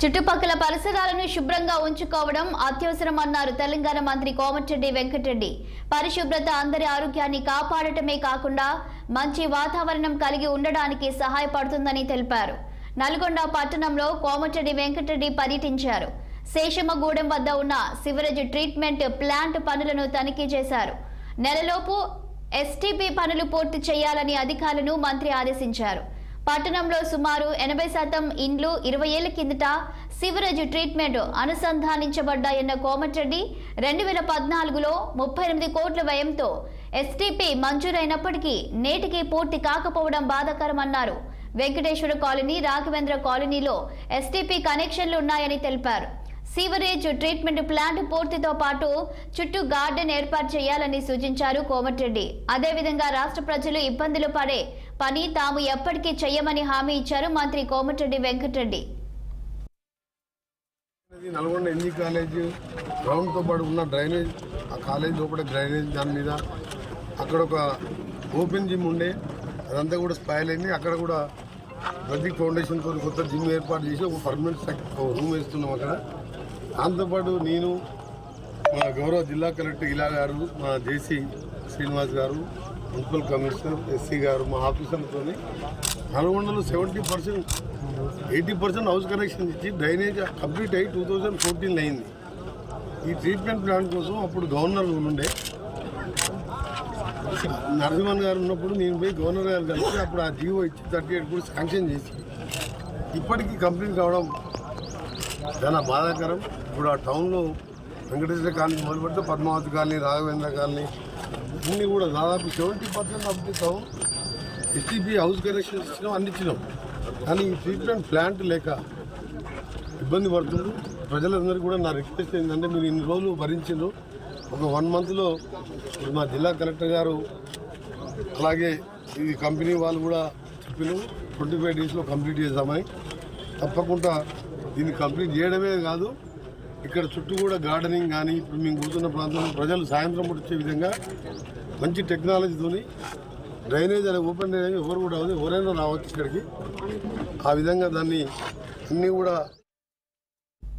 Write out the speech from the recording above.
చుట్టుపక్కల పరిసరాలను శుభ్రంగా ఉంచుకోవడం అత్యవసరమన్నారు తెలంగాణ మంత్రి కోమటిరెడ్డి వెంకటరెడ్డి. పరిశుభ్రత అందరి ఆరోగ్యాన్ని కాపాడటమే కాకుండా మంచి వాతావరణం కలిగి ఉండడానికి సహాయపడుతుందని తెలిపారు. నల్గొండ పట్టణంలో కోమటిరెడ్డి వెంకటరెడ్డి పర్యటించారు. శేషమ్మగూడెం వద్ద ఉన్న సివరేజ్ ట్రీట్మెంట్ ప్లాంట్ పనులను తనిఖీ చేశారు. నెలలోపు ఎస్టీపీ పనులు పూర్తి చేయాలని అధికారులను మంత్రి ఆదేశించారు. పట్టణంలో సుమారు 80% ఇండ్లు 20 ఏళ్ల కిందట సివరేజ్ ట్రీట్మెంట్ అనుసంధానించబడ్డాయన్న కోమటిరెడ్డి 2014లో 38 కోట్ల వ్యయంతో ఎస్టీపీ మంజూరైనప్పటికీ నేటికి పూర్తి కాకపోవడం బాధాకరమన్నారు. వెంకటేశ్వర కాలనీ, రాఘవేంద్ర కాలనీలో ఎస్టీపీ కనెక్షన్లు ఉన్నాయని తెలిపారు. సివరేజ్ ట్రీట్మెంట్ ప్లాంట్ పూర్తితో పాటు చుట్టూ గార్డెన్ ఏర్పాటు చేయాలని సూచించారు కోమటిరెడ్డి. అదేవిధంగా రాష్ట్ర ప్రజలు ఇబ్బందులు పడే పని తాము ఎప్పటికీ చేయమని హామీ ఇచ్చారు మంత్రి Komatireddy Venkatreddy. Nalgonda NG college ground తో పాటు ఉన్న డ్రైనేజ్, ఆ కాలేజ్ లోపల డ్రైనేజ్, దాని మీద అక్కడ ఒక ఓపెన్ జిమ్ ఉండే, అదంతా కూడా స్పాయిల్ అయింది. అక్కడ కూడా ప్రదీప్ ఫౌండేషన్ తో కొత్త జిమ్ ఏర్పాటు చేసి ఒక పర్మనెంట్ రూమ్ వేస్తున్నాం అక్కడ. దాంతోపాటు నేను, మా గౌరవ జిల్లా కలెక్టర్ ఇలా గారు, మా జేసీ శ్రీనివాస్ గారు, మున్సిపల్ కమిషనర్ ఎస్సీ గారు, మా ఆఫీసర్లతో నల్గొండలో 70%, 80% హౌస్ కనెక్షన్ ఇచ్చి డ్రైనేజ్ కంప్లీట్ అయ్యి 2014 అయింది. ఈ ట్రీట్మెంట్ ప్లాంట్ కోసం అప్పుడు గవర్నర్ ఉండే నరసింహన్ గారు ఉన్నప్పుడు నేను పోయి గవర్నర్ గారు కలిసి అప్పుడు ఆ జీవో ఇచ్చి 38 కూడా శాంక్షన్ చేసి ఇప్పటికీ కంప్లీట్ కావడం చాలా బాధాకరం. ఇప్పుడు ఆ టౌన్లో వెంకటేశ్వర కాలనీ మొదలు పెడితే పద్మావతి కాలనీ, రాఘవేంద్ర కాలనీ అన్నీ కూడా దాదాపు 70% of the town STP house connections ఇచ్చినాం, అందించినాం. కానీ ఈ ట్రీట్మెంట్ ప్లాంట్ లేక ఇబ్బంది పడుతుంది. ప్రజలందరికీ కూడా నా రిక్వెస్ట్ ఏంటంటే, మీరు ఇన్ని రోజులు భరించారు, ఒక 1 మంత్లో మా జిల్లా కలెక్టర్ గారు అలాగే ఈ కంపెనీ వాళ్ళు కూడా చెప్పినారు 25 డేస్లో కంప్లీట్ చేద్దామని. తప్పకుండా దీన్ని కంప్లీట్ చేయడమే కాదు, ఇక్కడ చుట్టూ కూడా గార్డెనింగ్ కానీ, ఇప్పుడు మేము కూర్చున్న ప్రాంతంలో ప్రజలు సాయంత్రం వచ్చే విధంగా మంచి టెక్నాలజీతో డ్రైనేజ్ అనేది ఓపెన్ డ్రైనేజ్ ఎవరు కూడా ఎవరైనా రావచ్చు ఇక్కడికి. ఆ విధంగా దాన్ని అన్నీ కూడా